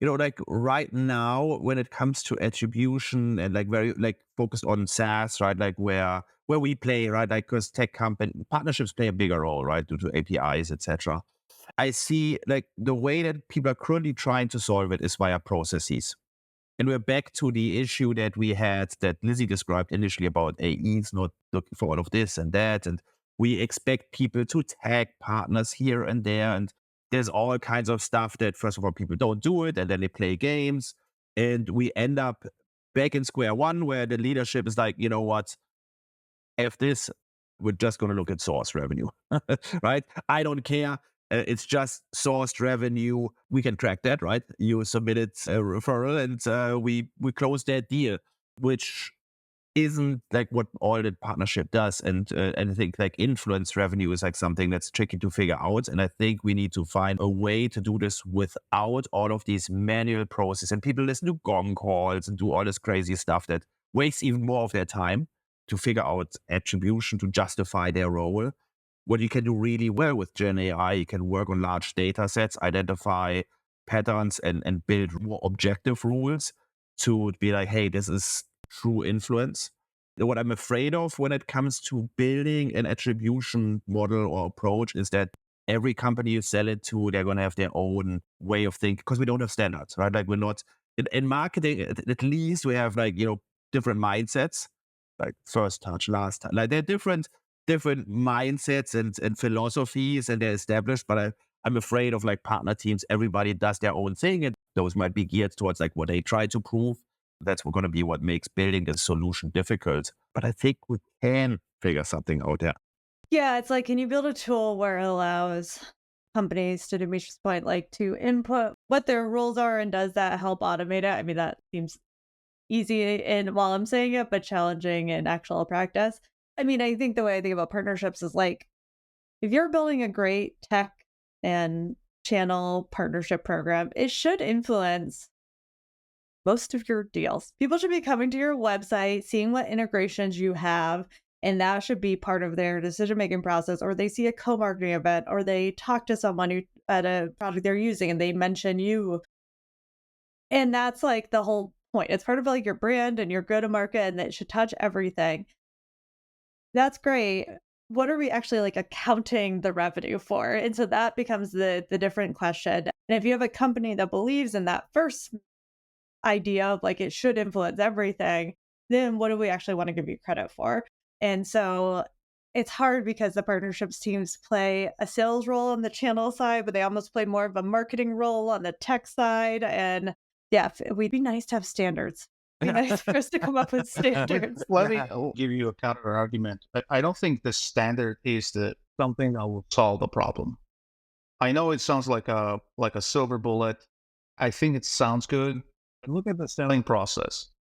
like right now when it comes to attribution and like very like focused on SaaS, right? Like where we play, right? Like because tech company partnerships play a bigger role, right? Due to APIs, etc. I see like the way that people are currently trying to solve it is via processes. And we're back to the issue that we had that Lizzie described initially about AEs not looking for all of this and that. And we expect people to tag partners here and there. And there's all kinds of stuff that, first of all, people don't do it and then they play games. And we end up back in square one where the leadership is like, you know what? If this, we're just going to look at source revenue, right? I don't care. It's just sourced revenue. We can track that, right? You submitted a referral and we closed that deal, which isn't like what audit partnership does. And I think like influence revenue is like something that's tricky to figure out. And I think we need to find a way to do this without all of these manual processes. And people listen to gong calls and do all this crazy stuff that wastes even more of their time to figure out attribution to justify their role. What you can do really well with Gen AI, you can work on large data sets, identify patterns and build more objective rules to be like, hey, this is true influence. What I'm afraid of when it comes to building an attribution model or approach is that every company you sell it to, they're going to have their own way of thinking because we don't have standards, right? Like we're not in marketing, at least we have like, different mindsets, like first touch, last touch. Like they're different mindsets and philosophies and they're established, but I'm afraid of like partner teams, everybody does their own thing and those might be geared towards like what they try to prove. That's going to be what makes building a solution difficult. But I think we can figure something out there. Yeah, it's like, can you build a tool where it allows companies, to Dimitri's point, like to input what their roles are, and does that help automate it? I mean, that seems easy and while I'm saying it, but challenging in actual practice. I mean, I think the way I think about partnerships is like if you're building a great tech and channel partnership program, it should influence most of your deals. People should be coming to your website, seeing what integrations you have, and that should be part of their decision-making process. Or they see a co-marketing event, or they talk to someone who at a product they're using and they mention you. And that's like the whole point. It's part of like your brand and your go-to-market, and it should touch everything. That's great. What are we actually like accounting the revenue for? And so that becomes the different question. And if you have a company that believes in that first idea of like it should influence everything, then what do we actually want to give you credit for? And so it's hard because the partnerships teams play a sales role on the channel side, but they almost play more of a marketing role on the tech side. And yeah, we'd be nice to have standards. Be nice for us to come up with But standards. let me give you a counter argument. I don't think the standard is something that will solve the problem. I know it sounds like a silver bullet. I think it sounds good. But look at the selling process.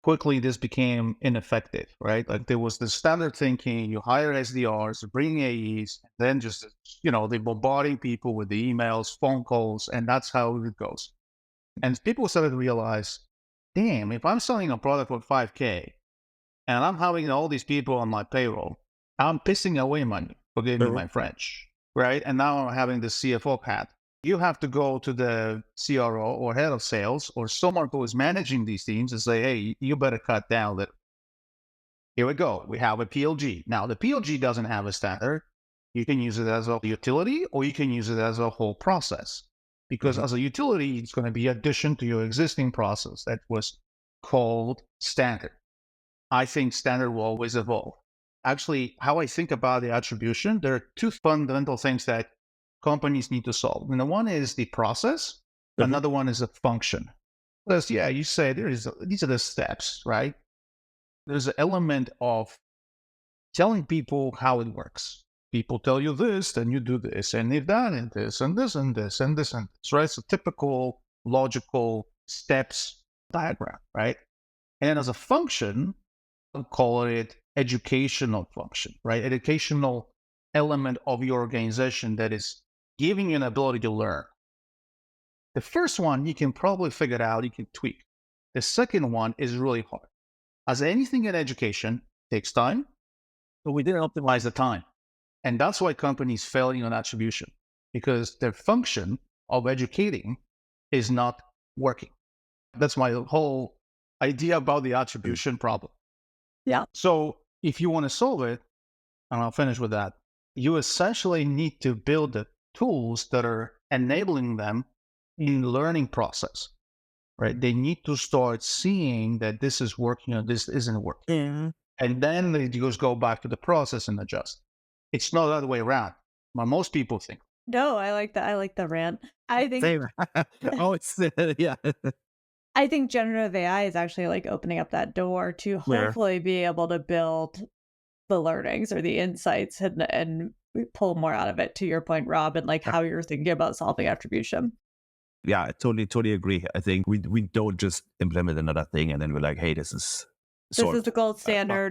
Quickly, this became ineffective, right? Like there was the standard thinking: you hire SDRs, bring AEs, and then just they bombarding people with the emails, phone calls, and that's how it goes. And people started to realize, damn, if I'm selling a product for 5K and I'm having all these people on my payroll, I'm pissing away money. Forgive me Mhm. my French, right? And now I'm having the CFO hat. You have to go to the CRO or head of sales or someone who is managing these teams and say, hey, you better cut down that. Here we go. We have a PLG. Now, the PLG doesn't have a standard. You can use it as a utility or you can use it as a whole process. Because Mhm. as a utility, it's going to be addition to your existing process that was called standard. I think standard will always evolve. Actually, how I think about the attribution, there are two fundamental things that companies need to solve. And the one is the process, Mhm. another one is a function. Because, yeah, you say these are the steps, right? There's an element of telling people how it works. People tell you this, then you do this, and if that, and this, and this, and this, and this, and this, right? So typical logical steps diagram, right? And then as a function, I'll call it educational function, right? Educational element of your organization that is giving you an ability to learn. The first one, you can probably figure it out, you can tweak. The second one is really hard. As anything in education, takes time, but we didn't optimize the time. And that's why companies failing on attribution, because their function of educating is not working. That's my whole idea about the attribution problem. Yeah. So if you want to solve it, and I'll finish with that, you essentially need to build the tools that are enabling them in learning process, right? They need to start seeing that this is working or this isn't working. Yeah. And then they just go back to the process and adjust. It's not the other way around. But most people think. No, I like that. I like the rant. I think Same. Oh, it's yeah. I think generative AI is actually like opening up that door to Yeah. hopefully be able to build the learnings or the insights and pull more out of it, to your point, Rob, and like how you're thinking about solving attribution. Yeah, I totally agree. I think we don't just implement another thing and then we're like, hey, this is This is solved. the gold standard.